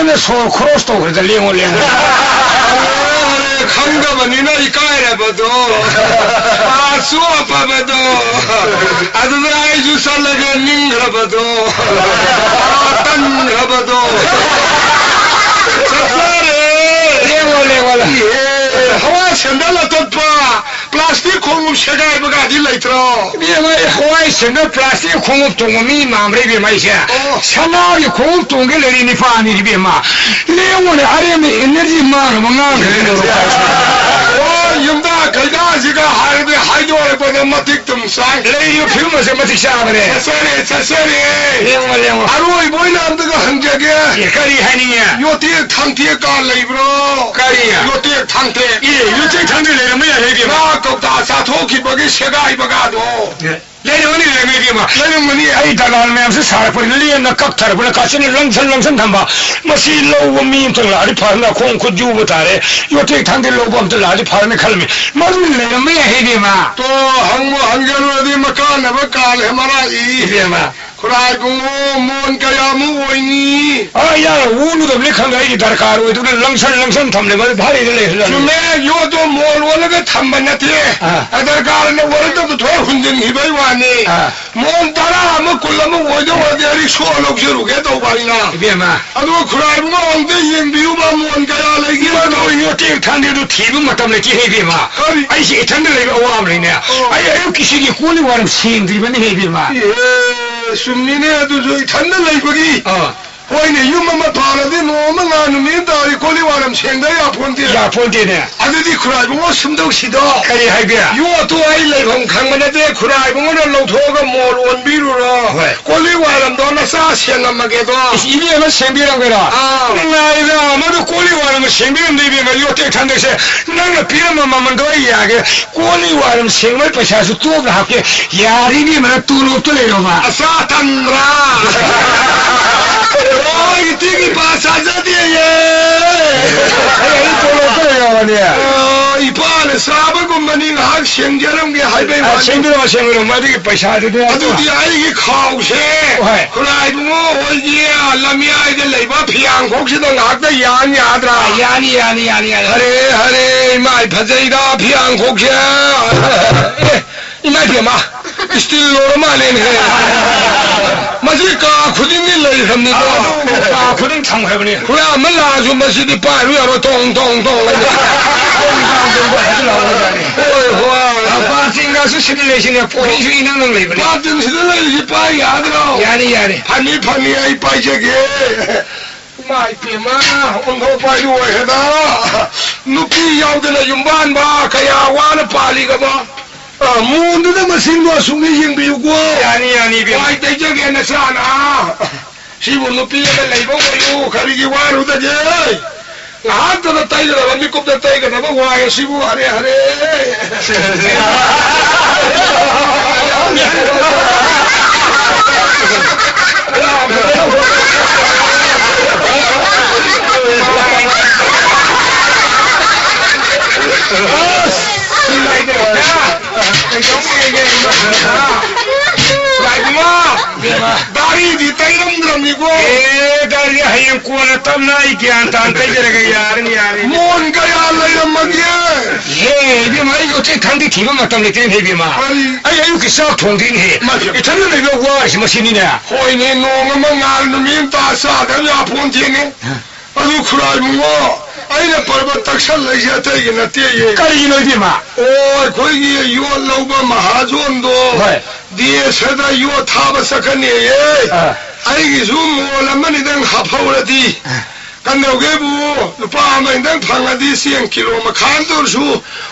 lemne so cross to the lemo lemo 강가만이나 이 까이라봐도 수업하봐도 아들 아이주 살라가 닝하봐도 딴하봐도 sakare lemo 예 하와 샌달라 떴봐 플라스틱 공급 세가이 버가 딜라이트로 비마이 하와이 생가 플라스틱 공급 동미 마음레 비마이샤 샤나이 공급 동게 레리니 파니 비마 레모네 아레메 에너지 마르 망나 yumda kaldaziga harbi haydore bana matik tumsang leyo filmase matik shabare sare aroi boina amdaga hangjage kari haniya yote thangte ka leibro kariya yote thangte yote thangte le me ya hebi ma ko ta sa thoki bagi segai baga do लेने वाली लेने की माँ लेने money I दलाल में हमसे सारे पर लिए न कब थर पर काशी ने लंसन थंबा मशीन लोग वो मीम तो लाड़ी फाड़ना खों खुद जू बता रहे यो ठीक ठंडे लोग हम तो लाड़ी फाड़ने खल में मज़े लेने में है भी माँ तो हम हंगरवादी मकान है मकान है हमारा ये माँ खुराई गुंगो मोन का यामू वही यार वो नु तो लिखा गया कि दरकार हुई तो लंसन थमने वाले भारी ले मैं यो तो मोल वाले के थम बना थे दरकार ने वाले तो थोड़ा हुंजन ही भाई वाने मोन तारा हम कुल्लम वो जो वाले शो लोग शुरू के तो भाई ना ये माँ अब वो खुराई गुंगो अंदर ये बियू बा मोन का यार लगी तो यो ठीक ठंडे तो थी भी मतलब लेके है भी माँ ऐसे ठंडे लेके वो आम लेने आये किसी की कोई वारम सीन दी बनी है भी माँ सुमनी अदुजो इथन्न लैबगी होइने युम मा थालदि नोमा गानुमी तारि कोली वारम सेंदा या फोंते ने अदुदि खुराइ बुंगो सुमदौ सिदो करि हाइबिया यो तो आई लैभम खांगमने दे खुराइ बुंगो न लौथोगा मोल ओनबिरु रो कोली वारम दो नसा सेंगमगे दो इबि न सेंबिरम गेरा नाइदा मदु कोली वारम सेंबिरम देबि म यो ते ठंदे से नंग पिरम ममन दो यागे कोली वारम सेंगमै पैसा सु तो हाके यारी नि म तुलो तो ले रो मा असा तंद्रा इतनी बात आ जाती है ये तो लोग तो इपाल साब को मनी हाथ शेंगरम के हाई पे शेंगरम मारी के पैसा दे दे अदु दी आई की खाओ से खुराई बुंगो हो ये लमिया के लेबा फियांग खोक से तो नाक दे यान याद रहा यानी हरे माय भजैदा फियांग खोक से इना के मा स्टील लोर माले ने मजी का खुदिंग नि लई हमने तो का खुदिंग थांग है बने खुरा मल्ला जो मसी दी पार यारो टोंग लगे ओए होआ बासिंगा सु सिमुलेशन है पोई सु इना नंग लई बने बात दिन से लई पाई याद रहो यानी फनी आई पाई जगे माई पे मा उनको पाई हुए है ना नुपी याउदना युम्बान बा कया वान पाली का बा मुंड द मशीन वा सुंगी यिंग बियु को यानी बे माई ते जगे न साना सिबु नुपी के लेबो को खरी की वार उत जे हाथ तो ताई द मी को ताई के न वा सिबु हरे दारी दी तैरम को दारी है को न तब नहीं ज्ञान तान ते जरे यार मोन का यार ले मगिए ये भी मारी जो ते ठंडी थी में मतलब लेते हैं भी मां आई आयु के साथ ठोंदी है इतना ले लो वो इस मशीन ने होई ने नो मंगाल नुमीन ता सा द या फोन थी ने अदु खुराई मुंगो अरे पर्वत तक्षण ले जाते ये नते ये करी नो भी मां ओ कोई ये यो लोग महाजोन दो दिए सदा यो था बसकने ये आई की जुम वाला मन इधर खफौरती कन्नौगेबू लुपा मैंदं फंगदी सिंग किलो मखान तोरसु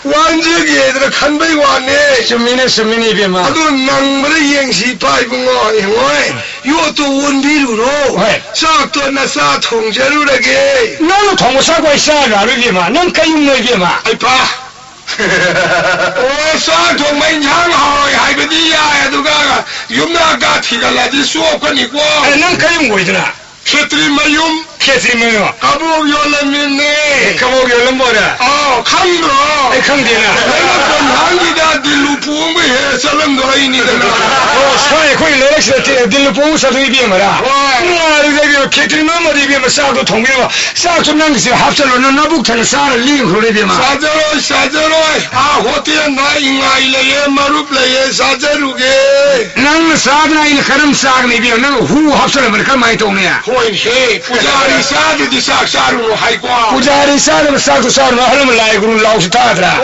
वांजे गेद्र खनबै वाने सुमिनी बेमा अदु नंगबरे येंगसी पाइ बुंगो एंगोय यो तो वनबिरु रो साक तो नसा थोंजरु रगे नंग थोंग सा कोइ सा रारु बेमा नंग कयु मै बेमा आई पा ओ साक थोंग मै झांग हाय हाइबदी या अदुगा युमना गा थिगलादि सोकनि को नंग कयु मोइदना क्षेत्री मयुम 캐트리면요. 가복 열람이네. 가복 열람 뭐라? 칸으로. 칸디나. 내가 좀 한기다 딜로 부은 거 해. 사람도 하이니까. 스파이 거의 레렉스 딜로 부은 사도 입이야마라. 이제 캐트리면 뭐 입이야마 싸도 통비마. 싸 좀 남기세요. 합설로는 나북타는 싸를 링크로 입이야마. 사저로. 호텔 나 인가일레 마루플레 사저루게. 난 싸드나 이 그럼 싸는 입이야. 난 후 합설을 그 많이 동네야. 호인해. 부자리 사드디 사사루로 하이과. 부자리 사드 사도 사로 하려면 라이그로 라우스 타더라.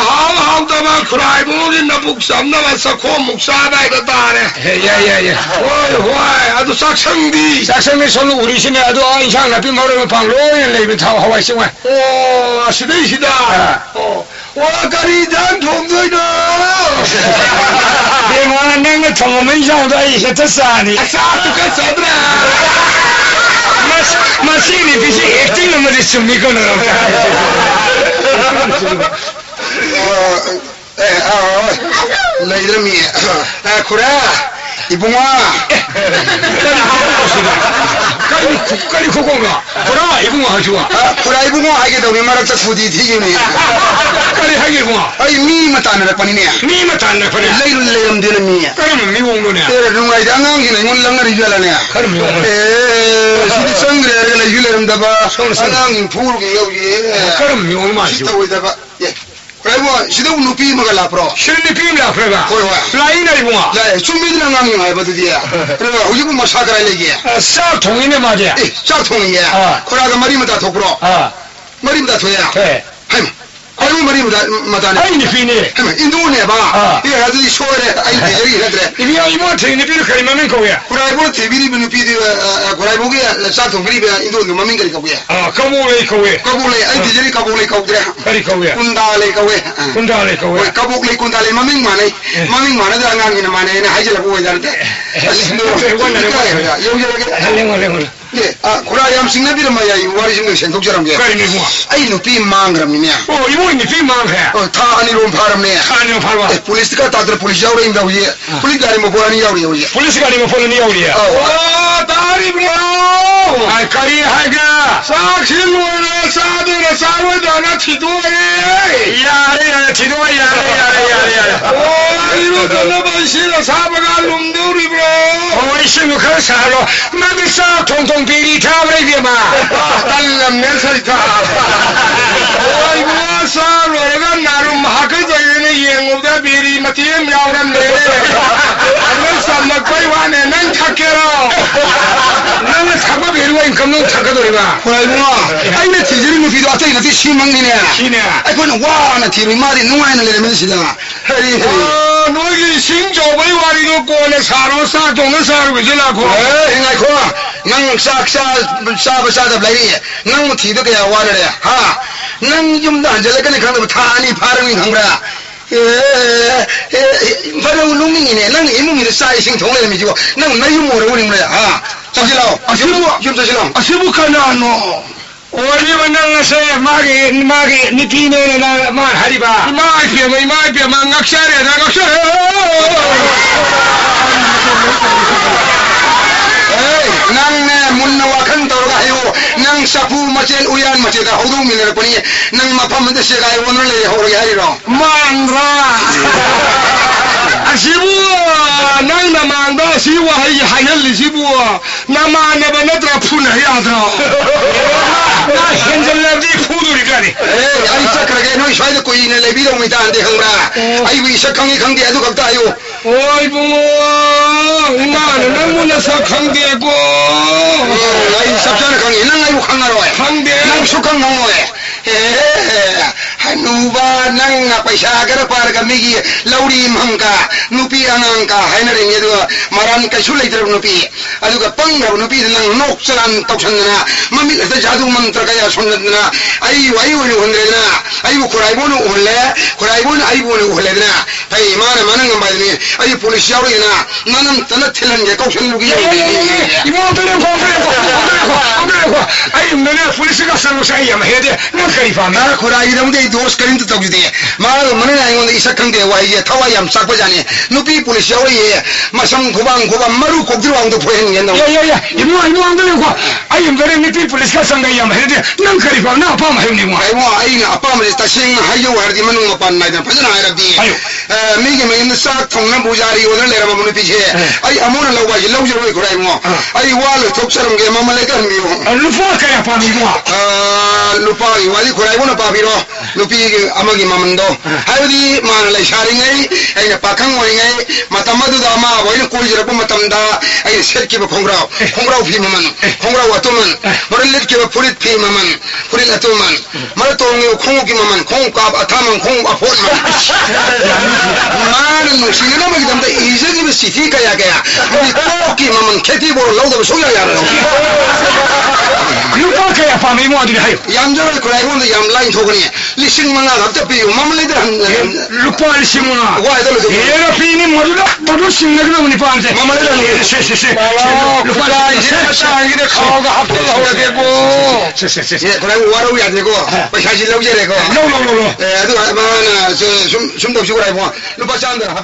하우다만 크라이보기 나북삼 나와서 고묵사바이가 다네. 야야야. 호이 아주 싹성디. 싹성디 손 우리 신에 아주 인상 나쁜 말을 방로에 레이비 타고 하와이 생활. 시대시다. 와까리 잔통도이다. 내가 내가 통하면 장도 이제 됐사니. 사투가 사드라. 마시니 비시 액팅을 못 했으면 이거는. 레이드미. 그래. 이봉아. 까리 코고가. 그래 이봉아 하지마. 그래 이봉아 하게 되면 말았다 부디 튀기네. 까리 하게 이봉아. 아이 미만 따는 거니네. 미만 따는 거니. 레이름 되는 미. 그러면 미봉로네. 그래 누가 이제 안강기는 이건 랑가리 줄라네. 그럼 미봉로. 시디 성그래 그래 줄라름 다봐. 안강긴 부르게 여기. 그럼 미봉로 마시. 시다 오이다봐. 예. 그래 뭐 시도 누피 먹을 앞으로. 실리 피임라 그래가. 거기 와. 라이나 이봉아. 야, 준비들 안강긴 해봐도디야. 그래 우리가 뭐 사그라 얘기. 싹 통이네 맞아. 예, 짝통이야. 그러가 머리만 다 도구로. 머리만 다 도야. 네. 하임. 아이고 머리만 다 마다네. 아니 피네. 하임. 인도네 봐. 이게 아주 쇼래. 아이 대저기 그래. 이비야 이모 트이네 피를 그리면 거야. 그라이보 TV리 비는 비디 그라이보게 짝통 그리be 인도 누마민 그리 거야. 까보래 거야. 까보래 아이 대저기 까보래 까보래. 그리 거야. 군다래 거야. 군다래 거야. 까보래 군다래 마밍 마네. 마밍 마네도 안강기는 마네는 하이질 보고 있는데. 랭얼. 예, 고라얌 싱나비를 마야 이 와리 싱는 생독처럼 게. 그래 이모. 아이 누피 망그럼이냐. 이모 이 피 망해. 타 아니로 파람네. 아니요 팔와. 폴리스가 다들 폴리스 야우래 인다 우리. 폴리스 아니면 보라니 야우래 우리. 폴리스가 아니면 보는 야우리야. 다리 브로. 까리 하가. 사실로나 사드나 사워다나 티도에. 야래 지도야 야래. 이로 건너반시나 사바가 놈들이 브로. 이신고 그 사로 마비사 통통 비리 타브레비마. 딸람네 서이타. 이거 사로가 나름 하그저이네 영업다 비리 마티엠 야우란네. 안 삼막거이 와네 난 착게로. 나는 사과 비리와 인감농 착가도리마. 그래구나. 아이네 티지리 누피도 아따 이거 시망니네. 시네. 그거는 와나 티리 마디 누아이는 레면시다. 헤리. 너기 신조의 와리도 꼬네 사로 사동은 사로 지나고. 행아이 코. 낭 사바사다 블레이. 낭 티도 그야 와르래. 하. 낭 좀도 앉아라까네 강도 타니 파르민 강브라. 바로 농민이네. 난 이몸이 사이싱 동네를 미지고 난 나이 모르고 우리 뭐야. 잠시라오. 좀 잠시라오. 시부카나 너. 오리 만나서 마게 니피네 나 하리바. 이마이피야 망각샤래 나각샤래. 낭네 문나와 칸도로가 해요. 낭 사푸 마첼 우얀 마체다 호동민을 보니 낭 마파문데 세가에 오늘래 호르게 하리로. 만라. 시부 낭 나만다 시와 하이할리 시부 나만에 바나드라 푸나 야드라. 나 현절라디 푸두리가니. 아이 sakara게 너희 샤이드 꼬이네 레비도 미다 안돼 흥라. 아이고 이 석강이 강대도 갑다요. 어이 부모 나는 너무나 석강대고. 아이 석자는 강이 난 아이고 강나로 해. 강대. 난 석강 강호해. 누바 nang paisa gara parga migi lauri mangka nupi anangka hainare ngedu maran ka sulai ter nupi aduga panga nupi nang nok salan toksanna mami ta jadu mantra kaya sonnadna ayu ni hondrena ayu khuraibonu aibonu holedna pai mana manang badni ayu police yaurina nanam tana thilan ge koksan lugi ibo tere ko ayu mene police ka san 로사이 야마 해데 나 카리파 나 코라이동데 도스 카린트 덕주데 마가 만나 아이고 이삭한데 와이제 타와얌 싹바자니 누피 폴리스 야오예 마상 고방 마루 곡들왕도 보행했나 야야야 이모 안들고 아이 임베레 누피 폴리스 가상가 야마 해데 나 카리파 나 아빠 마힘니 뭐 아이고 아이나 아빠 마레 따싱 하요 와르디 만능 마판 나이다 파잖아 아랍디 미게 메인 싹 통나 부자리 오늘 내가 보는 피체 아이 아모나 라와지 라우저로 그래 뭐 아이 와르 톱처럼 게 마말레 간미요 루파 카야 파미고 lupa wali kurai bona papiro lupi amagi mamando hayudi manalai sharingai aina pakang waingai matamadu da ma waina kuljira bu matamda aina serki ba khongrao phi maman khongrao atuman morelit ki ba purit phi maman purit atuman mar tongi khongu ki maman khong ka athaman khong afot man no sinana magi damda ije ni city ka ya ga ni ko ki maman kheti bo lauda so ya ya lupa kaya pami mo adi hayo yamjara kurai gonda yam line thogani lising manga lapta pi mamle da lupa lising manga wa da lo era fini modula bodu singna ni paante mamle da se lupa da ije ta ide khaoga hapte hoya dego se kurai waro ya dego paisa ji lo je dego no adu mana sum do shi kurai mo lupa chanda